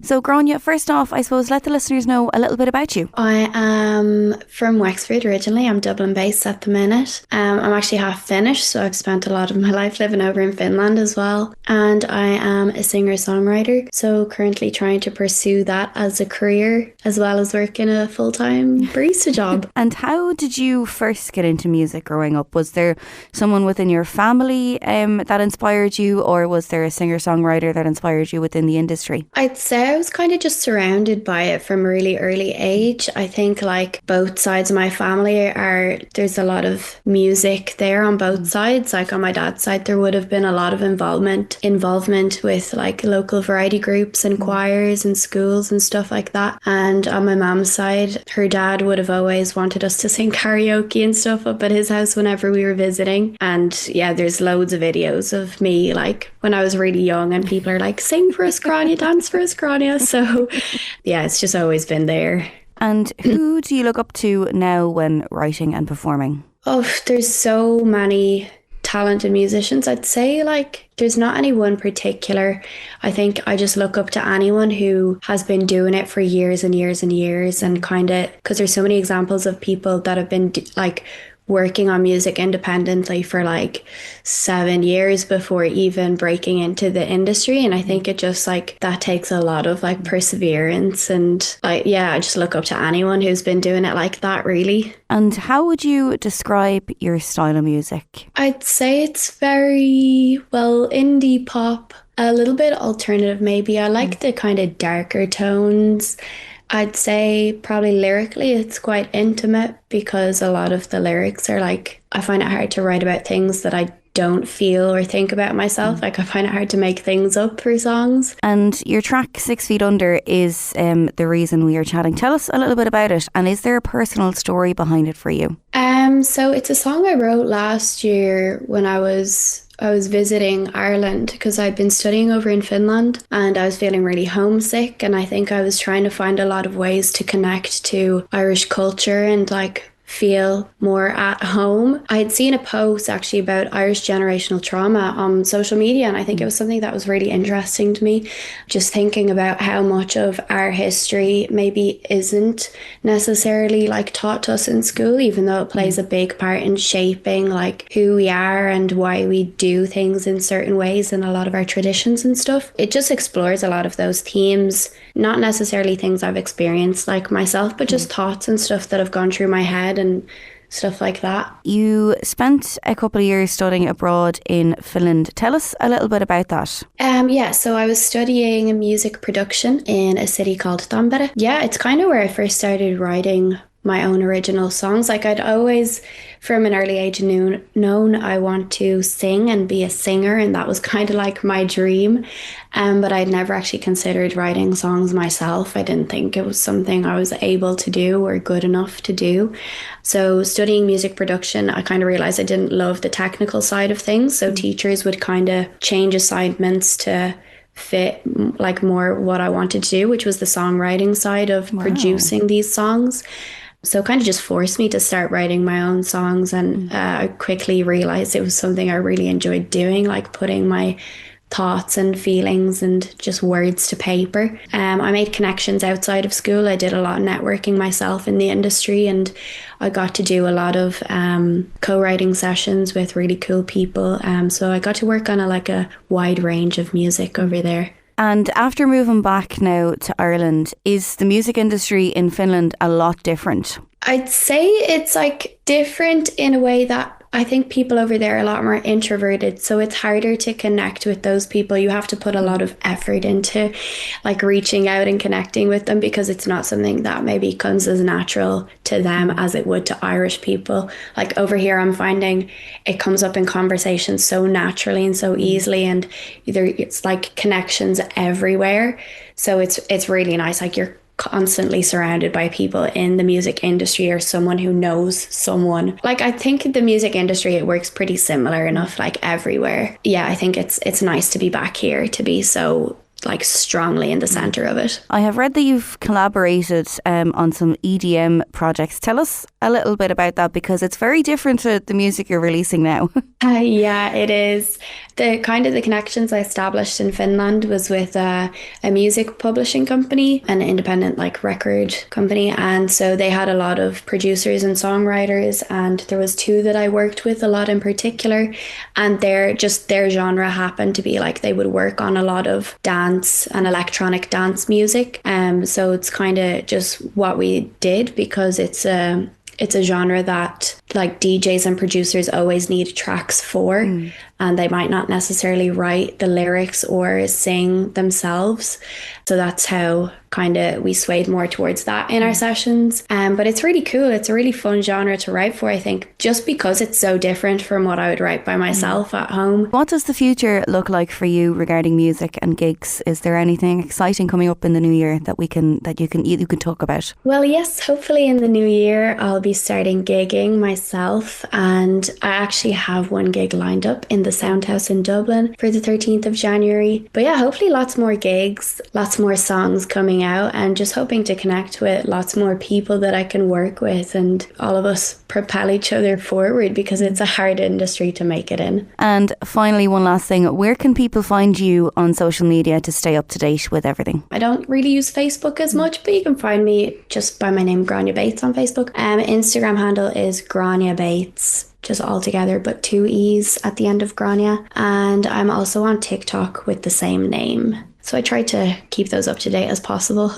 So, Gráinne, first off, I suppose let the listeners know a little bit about you. I am from Wexford originally. I'm Dublin based at the minute. I'm actually half Finnish, so I've spent a lot of my life living over in Finland as well. And I am a singer-songwriter, so currently trying to pursue that as a career as well as working a full-time barista job. And how did you first get into music growing up? Was there someone within your family that inspired you, or was there a singer-songwriter that inspired you within the industry? I'd say I was kind of just surrounded by it from a really early age. I think like both sides of my family there's a lot of music there on both sides. Like on my dad's side, there would have been a lot of involvement with like local variety groups and choirs and schools and stuff like that. And on my mom's side, her dad would have always wanted us to sing karaoke and stuff up at his house whenever we were visiting. And yeah, there's loads of videos of me like when I was really young and people are like, sing for us, Gráinne, dance for us, Gráinne. So yeah, it's just always been there. And who do you look up to now when writing and performing? Oh, there's so many talented musicians. I'd say like there's not any one particular. I think I just look up to anyone who has been doing it for years and years and years, and kind of because there's so many examples of people that have been like working on music independently for like 7 years before even breaking into the industry. And I think it just like that takes a lot of like perseverance, and like, yeah, I just look up to anyone who's been doing it like that, really. And how would you describe your style of music? I'd say it's very, well, indie pop, a little bit alternative maybe. I like the kind of darker tones. I'd say probably lyrically it's quite intimate because a lot of the lyrics are like, I find it hard to write about things that I don't feel or think about myself. Like I find it hard to make things up for songs. And your track 6 Feet Under is the reason we are chatting. Tell us a little bit about it, and is there a personal story behind it for you? So it's a song I wrote last year when I was visiting Ireland because I'd been studying over in Finland and I was feeling really homesick, and I think I was trying to find a lot of ways to connect to Irish culture and like feel more at home. I had seen a post actually about Irish generational trauma on social media, and I think it was something that was really interesting to me, just thinking about how much of our history maybe isn't necessarily like taught to us in school, even though it plays a big part in shaping like who we are and why we do things in certain ways in a lot of our traditions and stuff. It just explores a lot of those themes, not necessarily things I've experienced like myself, but just thoughts and stuff that have gone through my head and stuff like that. You spent a couple of years studying abroad in Finland. Tell us a little bit about that. Yeah, so I was studying music production in a city called Tampere. Yeah, it's kind of where I first started writing my own original songs. Like I'd always, from an early age, known I want to sing and be a singer, and that was kind of like my dream. But I'd never actually considered writing songs myself. I didn't think it was something I was able to do or good enough to do. So studying music production, I kind of realized I didn't love the technical side of things. So teachers would kind of change assignments to fit like more what I wanted to do, which was the songwriting side of producing these songs. So it kind of just forced me to start writing my own songs, and I quickly realized it was something I really enjoyed doing, like putting my thoughts and feelings and just words to paper. I made connections outside of school. I did a lot of networking myself in the industry, and I got to do a lot of co-writing sessions with really cool people. So I got to work on a wide range of music over there. And after moving back now to Ireland, is the music industry in Finland a lot different? I'd say it's like different in a way that I think people over there are a lot more introverted, so it's harder to connect with those people. You have to put a lot of effort into like reaching out and connecting with them, because it's not something that maybe comes as natural to them as it would to Irish people. Like over here, I'm finding it comes up in conversations so naturally and so easily, and it's like connections everywhere. So it's really nice. Like you're constantly surrounded by people in the music industry or someone who knows someone. Like I think the music industry, it works pretty similar enough like everywhere. Yeah, I think it's nice to be back here, to be so like strongly in the center of it. I have read that you've collaborated on some EDM projects. Tell us a little bit about that, because it's very different to the music you're releasing now. Yeah, it is. The connections I established in Finland was with a music publishing company, an independent like record company, and so they had a lot of producers and songwriters, and there was two that I worked with a lot in particular, and their genre happened to be like they would work on a lot of dance and electronic dance music. So it's kind of just what we did, because it's a genre that like DJs and producers always need tracks for, and they might not necessarily write the lyrics or sing themselves. So that's how kind of we swayed more towards that in our sessions. But it's really cool. It's a really fun genre to write for, I think, just because it's so different from what I would write by myself at home. What does the future look like for you regarding music and gigs? Is there anything exciting coming up in the new year that you can talk about? Well, yes, hopefully in the new year I'll be starting gigging myself, and I actually have one gig lined up in the Soundhouse in Dublin for the 13th of January. But yeah, hopefully lots more gigs, lots more songs coming out, and just hoping to connect with lots more people that I can work with, and all of us propel each other forward, because it's a hard industry to make it in. And finally, one last thing, where can people find you on social media to stay up to date with everything? I don't really use Facebook as much, but you can find me just by my name, Gráinne Bates, on Facebook. Instagram handle is Gráinne Bates, just all together, but 2 E's at the end of Gráinne. And I'm also on TikTok with the same name. So I try to keep those up to date as possible.